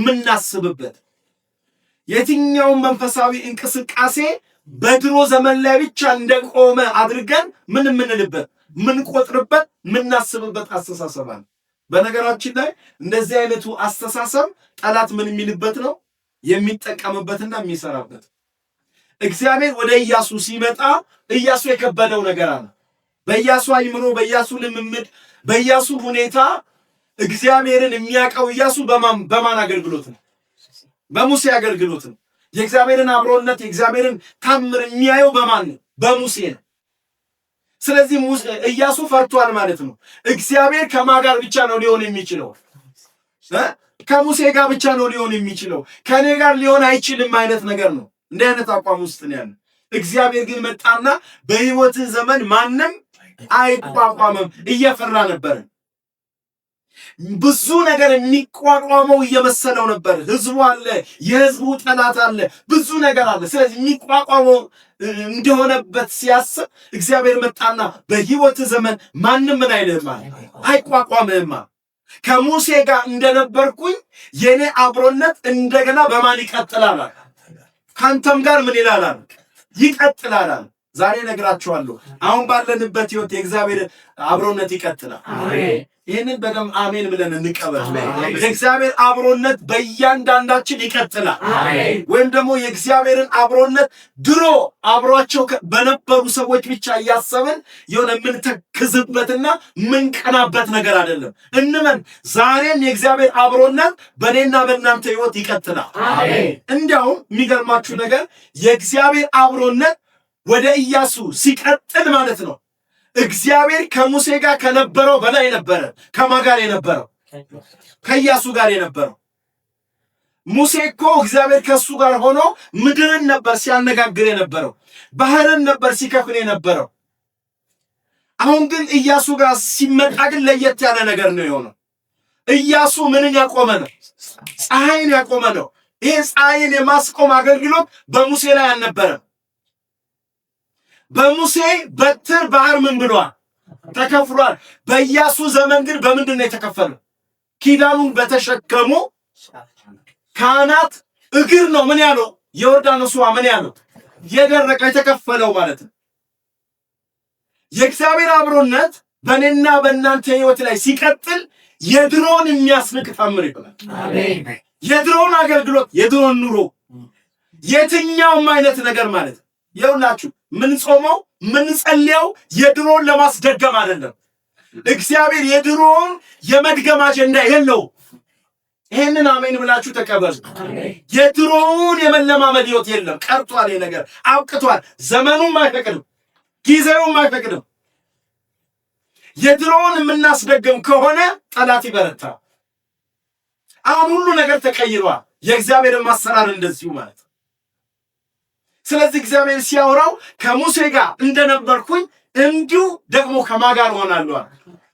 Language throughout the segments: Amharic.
ምናስብበት የትኛው መንፈሳዊ እንቅስቃሴ በድሮ ዘመን ላይ ብቻ እንደቆመ አድርገን ምንልበት ምንቆጥርበት ምናስብበት አስተሳሰብ አለ። በነገራችን ላይ እንደዚህ አይነቱ አስተሳሰብ ጠላት ምን የሚልበት ነው የሚጠቀምበትና የሚሰራበት። እግዚአብሔር ወደ ኢያሱ ሲመጣ ኢያሱ የከበደው ነገር አለ። በኢያሱ አይምሮ፣ በኢያሱ ልምምድ፣ በኢያሱ ሁኔታ እግዚአብሔርን የሚያውቀው ኢያሱ በማን አገልግሎት ነው? በሙሴ አገልግሎት ነው። የእግዚአብሔርን አብሮነት የእግዚአብሔርን ታምር የሚያየው በማን ነው? በሙሴ ነው። ስለዚህ ኢያሱ ፈርቷል ማለት ነው። እግዚአብሔር ከማን ጋር ብቻ ነው ሊሆን የሚችለው? ከሙሴ ጋር ብቻ ነው ሊሆን የሚችለው። ከኔ ጋር ሊሆን አይችልም አይነት ነገር ነው። እንዲህ አይነት አቋም ውስጥ ነው ያለው። እግዚአብሔር ግን መጣና በሕይወት ዘመን ማንም አይቋቋምም። እየፈራ ነበር። ብዙ ነገር የሚቋቋመው እየመሰለው ነበር። ህዝቡ አለ፣ የህዝቡ ጠላት አለ፣ ብዙ ነገር አለ። ስለዚህ የሚቋቋመው እንደሆነበት ሲያስብ እግዚአብሔር መጣና በሕይወት ዘመን ማንም ምን አይልህም፣ አይቋቋምህም። ከሙሴ ጋር እንደነበርኩኝ የኔ አብሮነት እንደገና በማን ይቀጥላል? ካንተም ጋር ምን ይላል? ይቀጥላል። ዛሬ ነግራችኋለሁ። አሁን ባለንበት ህይወት የእግዚአብሔር አብሮነት ይቀጥላል። አሜን። ይህንን በደም አሜን ብለን እንቀበል። የእግዚአብሔር አብሮነት በእያንዳንዳችን ይቀጥላል። ወይም ደግሞ የእግዚአብሔርን አብሮነት ድሮ አብሯቸው በነበሩ ሰዎች ብቻ እያሰብን የሆነ የምንተክዝበትና ምንቀናበት ነገር አይደለም። እንመን ዛሬም የእግዚአብሔር አብሮነት በእኔና በእናንተ ህይወት ይቀጥላል። እንዲያውም የሚገርማችሁ ነገር የእግዚአብሔር አብሮነት ወደ ኢያሱ ሲቀጥል ማለት ነው እግዚአብሔር ከሙሴ ጋር ከነበረው በላይ ነበረ። ከማን ጋር የነበረው? ከኢያሱ ጋር የነበረው። ሙሴ እኮ እግዚአብሔር ከሱ ጋር ሆኖ ምድርን ነበር ሲያነጋግር የነበረው፣ ባህርን ነበር ሲከፍል የነበረው። አሁን ግን ኢያሱ ጋር ሲመጣ ግን ለየት ያለ ነገር ነው የሆነው። ኢያሱ ምንን ያቆመ ነው? ፀሐይን ያቆመ ነው። ይሄ ፀሐይን የማስቆም አገልግሎት በሙሴ ላይ አልነበረም። በሙሴ በትር ባህር ምን ብሏል? ተከፍሏል። በኢያሱ ዘመን ግን በምንድን ነው የተከፈለው? ኪዳኑን በተሸከሙ ካህናት እግር ነው ምን ያለው? ዮርዳኖስ ውሃ ምን ያለው? የደረቀ የተከፈለው ማለት ነው። የእግዚአብሔር አብሮነት በእኔና በእናንተ ህይወት ላይ ሲቀጥል የድሮውን የሚያስንቅ ታምር ይሆናል። አሜን። የድሮውን አገልግሎት፣ የድሮውን ኑሮ፣ የትኛውም አይነት ነገር ማለት ነው። ይኸውላችሁ ምን ጾመው ምን ጸልየው የድሮውን ለማስደገም አይደለም። እግዚአብሔር የድሮውን የመድገም አጀንዳ የለው። ይሄንን አሜን ብላችሁ ተቀበሉ። የድሮውን የመለማመድ ህይወት የለም። ቀርቷል። ይሄ ነገር አብቅቷል። ዘመኑም አይፈቅድም፣ ጊዜውም አይፈቅድም። የድሮውን የምናስደግም ከሆነ ጠላት ይበረታል። አሁን ሁሉ ነገር ተቀይሯል። የእግዚአብሔርን ማሰራር እንደዚሁ ማለት ነው። ስለዚህ እግዚአብሔር ሲያወራው ከሙሴ ጋር እንደነበርኩኝ እንዲሁ ደግሞ ከማን ጋር ሆናለሁ?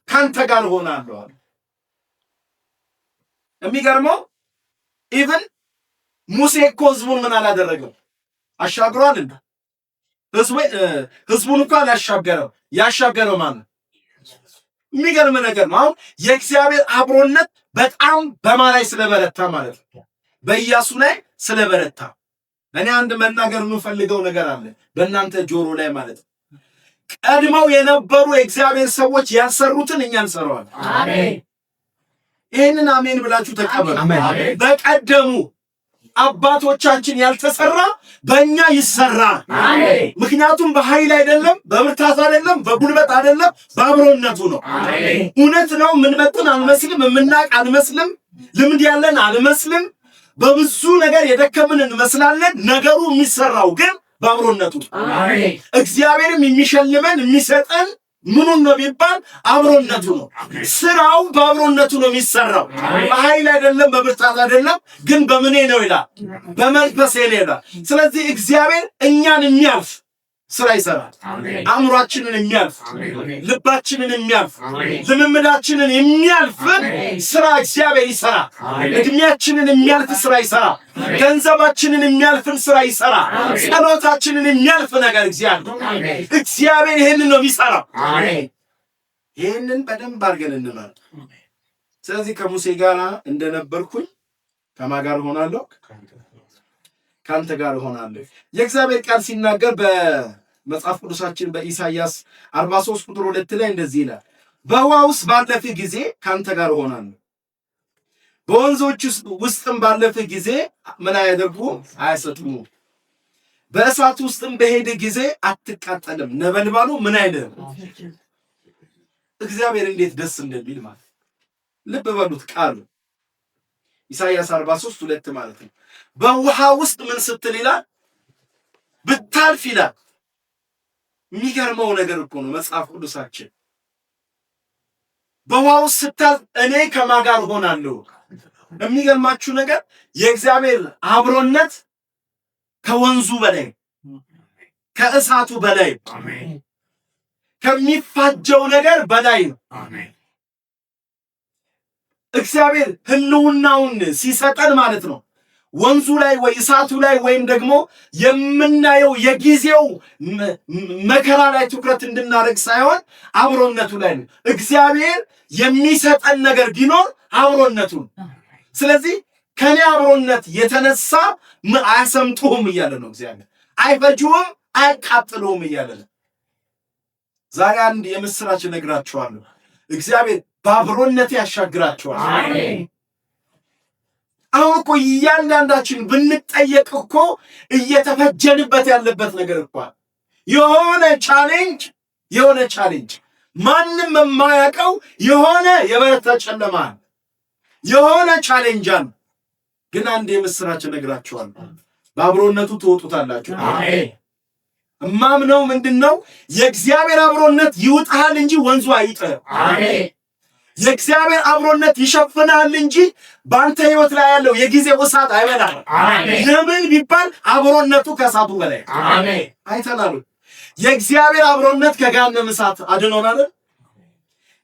ካንተ ጋር ሆናለሁ። የሚገርመው ኢቭን ሙሴ እኮ ህዝቡን ምን አላደረገም? አሻግሯል እንዴ? ህዝቡን እንኳን ያሻገረው ማን ነው? የሚገርም ነገር ነው። አሁን የእግዚአብሔር አብሮነት በጣም በማን ላይ ስለበረታ ማለት ነው? በኢያሱ ላይ ስለበረታ እኔ አንድ መናገር የምፈልገው ነገር አለ በእናንተ ጆሮ ላይ ማለት ነው። ቀድመው የነበሩ የእግዚአብሔር ሰዎች ያሰሩትን እኛ እንሰራዋለን። አሜን። ይሄንን አሜን ብላችሁ ተቀበሉ። በቀደሙ አባቶቻችን ያልተሰራ በእኛ ይሰራል። አሜን። ምክንያቱም በኃይል አይደለም፣ በብርታት አይደለም፣ በጉልበት አይደለም፣ በአብሮነቱ ነው። አሜን። እውነት ነው። ምንመጥን አንመስልም፣ የምናቅ አንመስልም፣ ልምድ ያለን አንመስልም፣ በብዙ ነገር የደከምን እንመስላለን። ነገሩ የሚሰራው ግን በአብሮነቱ። አሜን። እግዚአብሔርም የሚሸልመን የሚሰጠን ምኑን ነው ቢባል አብሮነቱ ነው። ስራው በአብሮነቱ ነው የሚሰራው። በኃይል አይደለም፣ በብርታት አይደለም፣ ግን በምኔ ነው ይላል? በመንፈሴ ነው ይላል። ስለዚህ እግዚአብሔር እኛን የሚያልፍ ስራ ይሰራል። አእምሯችንን የሚያልፍ ልባችንን የሚያልፍ ልምምዳችንን የሚያልፍ ስራ እግዚአብሔር ይሰራል። እድሜያችንን የሚያልፍ ስራ ይሰራል። ገንዘባችንን የሚያልፍን ስራ ይሰራል። ጸሎታችንን የሚያልፍ ነገር እግዚአብሔር ይሄንን ነው የሚሰራው። ይሄንን በደንብ አድርገን እንመር። ስለዚህ ከሙሴ ጋር እንደነበርኩኝ ከማን ጋር እሆናለሁ? ካንተ ጋር እሆናለሁ። የእግዚአብሔር ቃል ሲናገር በመጽሐፍ ቅዱሳችን በኢሳይያስ 43 ቁጥር 2 ላይ እንደዚህ ይላል፣ በውኃ ውስጥ ባለፍህ ጊዜ ካንተ ጋር እሆናለሁ፣ በወንዞች ውስጥም ባለፍህ ጊዜ ምን አያደርጉም? አያሰጥሙም፣ በእሳት ውስጥም በሄድህ ጊዜ አትቃጠልም፣ ነበልባሉ ምን አይልም። እግዚአብሔር እንዴት ደስ እንደሚል ማለት ልብ በሉት ቃሉ ኢሳይያስ 43 2 ማለት ነው። በውሃ ውስጥ ምን ስትል ይላል? ብታልፍ ይላል። የሚገርመው ነገር እኮ ነው መጽሐፍ ቅዱሳችን። በውሃ ውስጥ ስታልፍ እኔ ከማን ጋር ሆናለሁ? የሚገርማችሁ ነገር የእግዚአብሔር አብሮነት ከወንዙ በላይ፣ ከእሳቱ በላይ፣ ከሚፋጀው ነገር በላይ ነው። እግዚአብሔር ህልውናውን ሲሰጠን ማለት ነው ወንዙ ላይ ወይ እሳቱ ላይ ወይም ደግሞ የምናየው የጊዜው መከራ ላይ ትኩረት እንድናደርግ ሳይሆን አብሮነቱ ላይ ነው። እግዚአብሔር የሚሰጠን ነገር ቢኖር አብሮነቱን። ስለዚህ ከኔ አብሮነት የተነሳ አያሰምጡህም እያለ ነው እግዚአብሔር። አይፈጁህም፣ አያቃጥሉህም እያለ ነው። ዛሬ አንድ የምስራች እነግራችኋለሁ። እግዚአብሔር በአብሮነት ያሻግራችኋል። አሜን። አሁን እኮ እያንዳንዳችን ብንጠየቅ እኮ እየተፈጀንበት ያለበት ነገር እኮ የሆነ ቻሌንጅ ማንም የማያውቀው የሆነ የበረታ ጨለማ የሆነ ቻሌንጅ አለ። ግን አንድ የምስራች እነግራችኋለሁ፣ በአብሮነቱ ትወጡታላችሁ። አሜን። እማምነው ምንድነው? የእግዚአብሔር አብሮነት ይውጣል እንጂ ወንዙ አይጥህ። አሜን። የእግዚአብሔር አብሮነት ይሸፍናል እንጂ በአንተ ህይወት ላይ ያለው የጊዜው እሳት አይበላም። አሜን። ለምን ቢባል አብሮነቱ ከእሳቱ በላይ። አሜን። አይተናል። የእግዚአብሔር አብሮነት ከገሃነመ እሳት አድኖናል።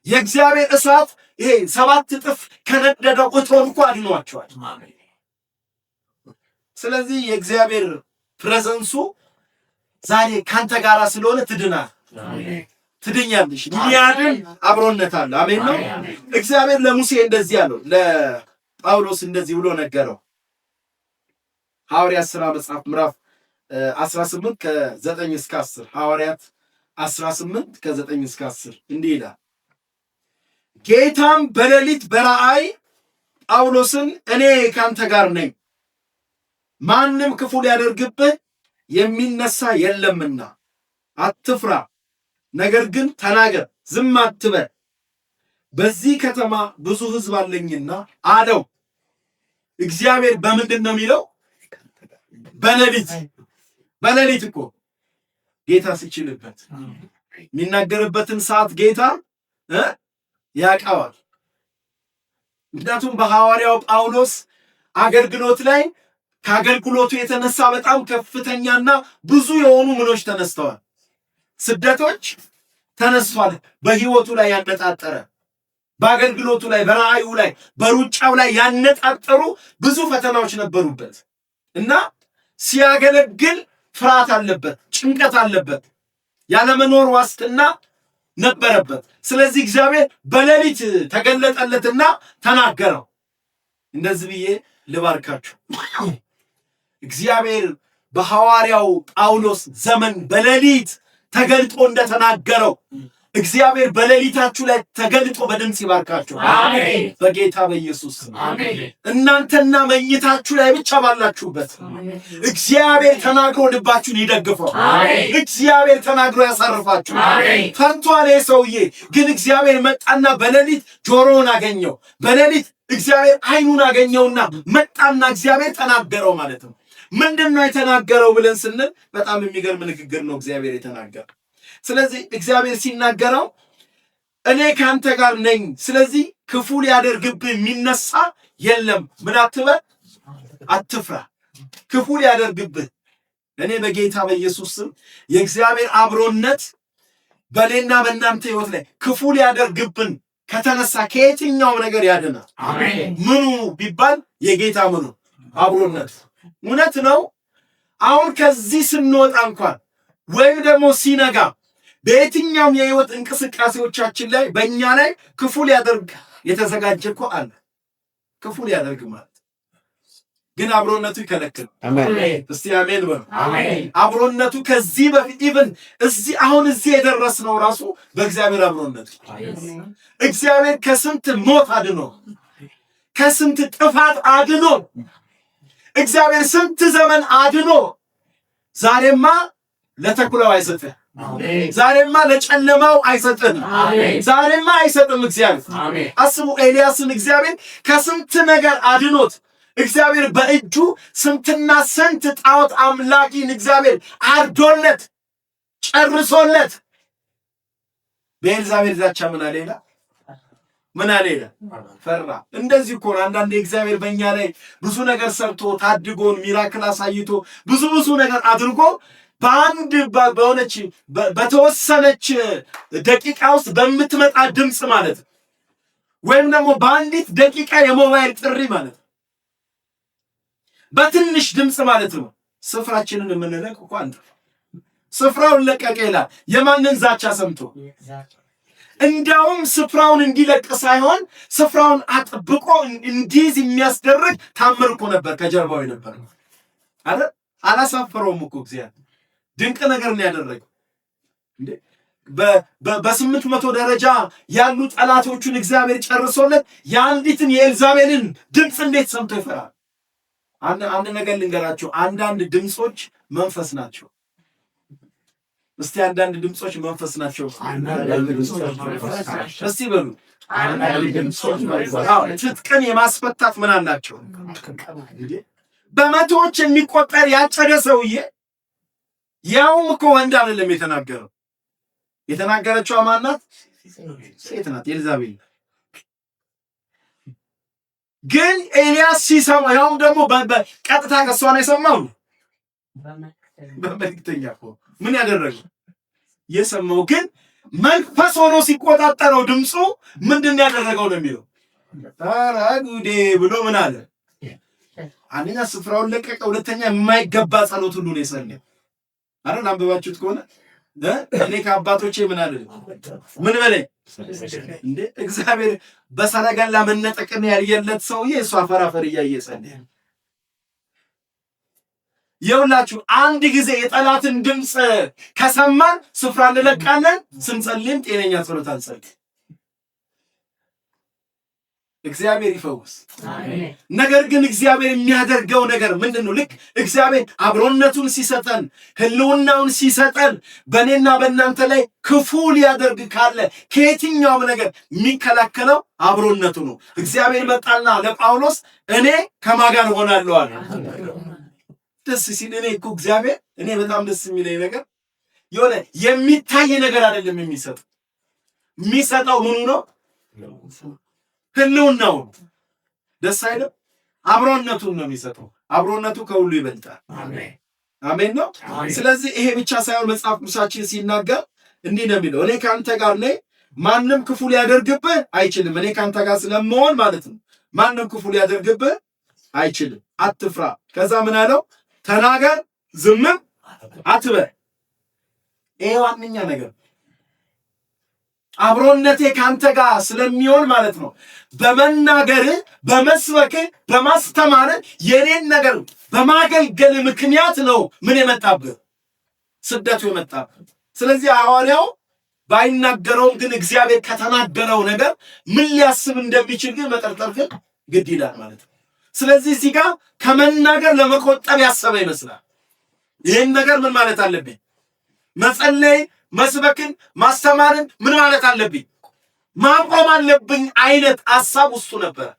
የእግዚአብሔር እሳት ይሄ 7 እጥፍ ከነደደው እቶን እንኳን አድኗቸዋል። አሜን። ስለዚህ የእግዚአብሔር ፕሬዘንሱ ዛሬ ካንተ ጋር ስለሆነ ትድናል። አሜን። ትድኛለሽ። የሚያድን አብሮነት አለ። አሜን ነው። እግዚአብሔር ለሙሴ እንደዚህ አለው፣ ለጳውሎስ እንደዚህ ብሎ ነገረው። ሐዋርያት ሥራ መጽሐፍ ምዕራፍ 18 ከ9 እስከ 10 ሐዋርያት 18 ከ9 እስከ 10 እንዲህ ይላል፣ ጌታም በሌሊት በራእይ ጳውሎስን እኔ ካንተ ጋር ነኝ፣ ማንም ክፉ ሊያደርግብህ የሚነሳ የለምና አትፍራ፣ ነገር ግን ተናገር፣ ዝም አትበል፣ በዚህ ከተማ ብዙ ሕዝብ አለኝና አለው። እግዚአብሔር በምንድን ነው የሚለው? በሌሊት እኮ ጌታ ሲችልበት የሚናገርበትን ሰዓት ጌታ ያውቀዋል። ምክንያቱም በሐዋርያው ጳውሎስ አገልግሎት ላይ ከአገልግሎቱ የተነሳ በጣም ከፍተኛና ብዙ የሆኑ ምኖች ተነስተዋል። ስደቶች ተነስቷል። በህይወቱ ላይ ያነጣጠረ በአገልግሎቱ ላይ በራእዩ ላይ በሩጫው ላይ ያነጣጠሩ ብዙ ፈተናዎች ነበሩበት እና ሲያገለግል ፍርሃት አለበት፣ ጭንቀት አለበት፣ ያለመኖር ዋስትና ነበረበት። ስለዚህ እግዚአብሔር በሌሊት ተገለጠለትና ተናገረው። እንደዚህ ብዬ ልባርካችሁ፣ እግዚአብሔር በሐዋርያው ጳውሎስ ዘመን በሌሊት ተገልጦ እንደተናገረው እግዚአብሔር በሌሊታችሁ ላይ ተገልጦ በድምጽ ይባርካችሁ። አሜን። በጌታ በኢየሱስ አሜን። እናንተና መኝታችሁ ላይ ብቻ ባላችሁበት እግዚአብሔር ተናግሮ ልባችሁን ይደግፈው። አሜን። እግዚአብሔር ተናግሮ ያሳርፋችሁ። አሜን። ፈንቷል ሰውዬ፣ ግን እግዚአብሔር መጣና በሌሊት ጆሮውን አገኘው፣ በሌሊት እግዚአብሔር አይኑን አገኘውና መጣና እግዚአብሔር ተናገረው ማለት ነው። ምንድነው የተናገረው ብለን ስንል በጣም የሚገርም ንግግር ነው እግዚአብሔር የተናገረው። ስለዚህ እግዚአብሔር ሲናገረው እኔ ካንተ ጋር ነኝ፣ ስለዚህ ክፉ ሊያደርግብህ የሚነሳ የለም። ምን አትበል፣ አትፍራ። ክፉ ሊያደርግብህ እኔ በጌታ በኢየሱስ ስም የእግዚአብሔር አብሮነት በእኔና በእናንተ ህይወት ላይ ክፉ ሊያደርግብን ከተነሳ ከየትኛው ነገር ያድናል። አሜን። ምኑ ቢባል የጌታ ምኑ አብሮነት እውነት ነው። አሁን ከዚህ ስንወጣ እንኳን ወይም ደግሞ ሲነጋ በየትኛውም የህይወት እንቅስቃሴዎቻችን ላይ በእኛ ላይ ክፉ ሊያደርግ የተዘጋጀ እኮ አለ። ክፉ ሊያደርግ ማለት ግን አብሮነቱ ይከለክል። አሜን። እስቲ አሜን በሉ። አሜን። አብሮነቱ ከዚህ በፊት ኢቭን እዚህ የደረስነው ራሱ በእግዚአብሔር አብሮነት። እግዚአብሔር ከስንት ሞት አድኖ ከስንት ጥፋት አድኖ እግዚአብሔር ስንት ዘመን አድኖ ዛሬማ ለተኩላው አይሰጥህ። ዛሬማ ለጨለማው አይሰጥም። ዛሬማ አይሰጥም እግዚአብሔር። አስቡ ኤልያስን እግዚአብሔር ከስንት ነገር አድኖት እግዚአብሔር በእጁ ስንትና ስንት ጣዖት አምላኪን እግዚአብሔር አርዶለት ጨርሶለት በኤልዛቤል ዛቻ ምን አለ? ፈራ። እንደዚህ እኮ ነው አንዳንዴ እግዚአብሔር በእኛ ላይ ብዙ ነገር ሰርቶ ታድጎን ሚራክል አሳይቶ ብዙ ነገር አድርጎ በአንድ በሆነች በተወሰነች ደቂቃ ውስጥ በምትመጣ ድምፅ ማለት ወይም ደግሞ በአንዲት ደቂቃ የሞባይል ጥሪ ማለት በትንሽ ድምፅ ማለት ነው ስፍራችንን የምንለቅ እኮ አንተ ስፍራውን ለቀቀ ይላል። የማንን ዛቻ ሰምቶ? እንዳውም ስፍራውን እንዲለቅ ሳይሆን ስፍራውን አጥብቆ እንዲይዝ የሚያስደርግ ታምር እኮ ነበር ከጀርባው ነበር አይደል? አላሳፈረውም እኮ እግዚአብሔር ድንቅ ነገር ነው ያደረገው። እንዴ በ800 ደረጃ ያሉ ጠላቶቹን እግዚአብሔር ጨርሶለት የአንዲትን የኤልዛቤልን ድምፅ እንዴት ሰምቶ ይፈራል? አንድ ነገር ልንገራቸው። አንዳንድ ድምጾች መንፈስ ናቸው። እስቲ አንዳንድ ድምጾች መንፈስ ናቸው። እስቲ በሉ ትጥቅን የማስፈታት ምን አላቸው? በመቶዎች የሚቆጠር ያጨደ ሰውዬ ያውም እኮ ወንድ አይደለም የተናገረችው ማናት? ሴት ናት፣ ኤልዛቤል። ግን ኤልያስ ሲሰማ ያውም ደግሞ በቀጥታ ከሷ ነው የሰማው። በመልእክተኛ እኮ ምን ያደረገው የሰማው ግን መንፈስ ሆኖ ሲቆጣጠረው ድምፁ ምንድን ያደረገው ነው የሚለው። ኧረ ጉዴ ብሎ ምን አለ? አንደኛ ስፍራውን ለቀቀ፣ ሁለተኛ የማይገባ ጸሎት ሁሉ ነው የጸለየው። አረን አንብባችሁት ከሆነ እኔ ከአባቶቼ ምን አለ ምን በለኝ እንዴ እግዚአብሔር በሰረገላ መነጠቅን ያልየለት ሰውዬ እሷ አፈራፈር እያየጸለየ የውላችሁ አንድ ጊዜ የጠላትን ድምፅ ከሰማን ስፍራ እንለቃለን። ስንጸልይም ጤነኛ ጸሎት አንጸልይ። እግዚአብሔር ይፈውስ። ነገር ግን እግዚአብሔር የሚያደርገው ነገር ምንድነው? ልክ እግዚአብሔር አብሮነቱን ሲሰጠን ህልውናውን ሲሰጠን በእኔና በእናንተ ላይ ክፉ ሊያደርግ ካለ ከየትኛውም ነገር የሚከላከለው አብሮነቱ ነው። እግዚአብሔር መጣና ለጳውሎስ እኔ ከማን ጋር እሆናለሁ አለ። ደስ ሲል እኔ እኮ እግዚአብሔር እኔ በጣም ደስ የሚለኝ ነገር የሆነ የሚታይ ነገር አይደለም የሚሰጠው ምኑ ነው? ህልውናው ደስ አይልም? አብሮነቱን ነው የሚሰጠው። አብሮነቱ ከሁሉ ይበልጣል። አሜን ነው። ስለዚህ ይሄ ብቻ ሳይሆን መጽሐፍ ቅዱሳችን ሲናገር እንዲህ ነው የሚለው፣ እኔ ካንተ ጋር ነኝ፣ ማንም ክፉ ሊያደርግብህ አይችልም። እኔ ካንተ ጋር ስለምሆን ማለት ነው ማንም ክፉ ሊያደርግብህ አይችልም። አትፍራ። ከዛ ምን አለው? ተናገር፣ ዝምም አትበል። ይሄ ዋነኛ ነገር አብሮነቴ ካንተ ጋር ስለሚሆን ማለት ነው በመናገር በመስበክ በማስተማር የኔን ነገር በማገልገል ምክንያት ነው ምን የመጣብህ? ስደቱ የመጣብህ። ስለዚህ ሐዋርያው ባይናገረውም ግን እግዚአብሔር ከተናገረው ነገር ምን ሊያስብ እንደሚችል ግን መጠርጠር ግን ግድ ይላል ማለት ነው። ስለዚህ እዚህ ጋር ከመናገር ለመቆጠብ ያሰበ ይመስላል። ይህን ነገር ምን ማለት አለብኝ? መጸለይ መስበክን ማስተማርን ምን ማለት አለብኝ? ማቆም አለብኝ አይነት ሐሳብ ውስጡ ነበር።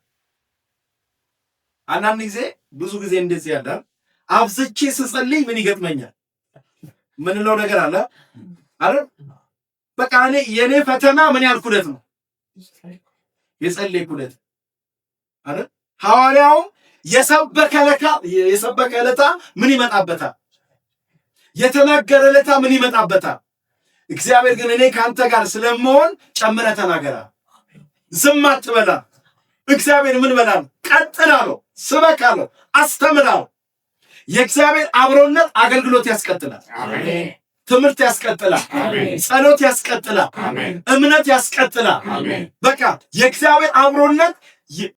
አንዳንድ ጊዜ ብዙ ጊዜ እንደዚህ ያዳር አብዝቼ ስጸልይ ምን ይገጥመኛል? ምንለው ነገር አለ አይደል? በቃ የኔ ፈተና ምን ያልኩለት ነው የጸለይኩለት አይደል? ሐዋርያው የሰበከ ለታ ምን ይመጣበታል? የተናገረ ለታ ምን ይመጣበታል? እግዚአብሔር ግን እኔ ካንተ ጋር ስለምሆን ጨምረህ ተናገራ፣ ዝም አትበላ። እግዚአብሔር ምን በላል? ቀጥላለሁ፣ ስበካለሁ፣ አስተምራለሁ። የእግዚአብሔር አብሮነት አገልግሎት ያስቀጥላል፣ ትምህርት ያስቀጥላል፣ ጸሎት ያስቀጥላል፣ እምነት ያስቀጥላል። በቃ የእግዚአብሔር አብሮነት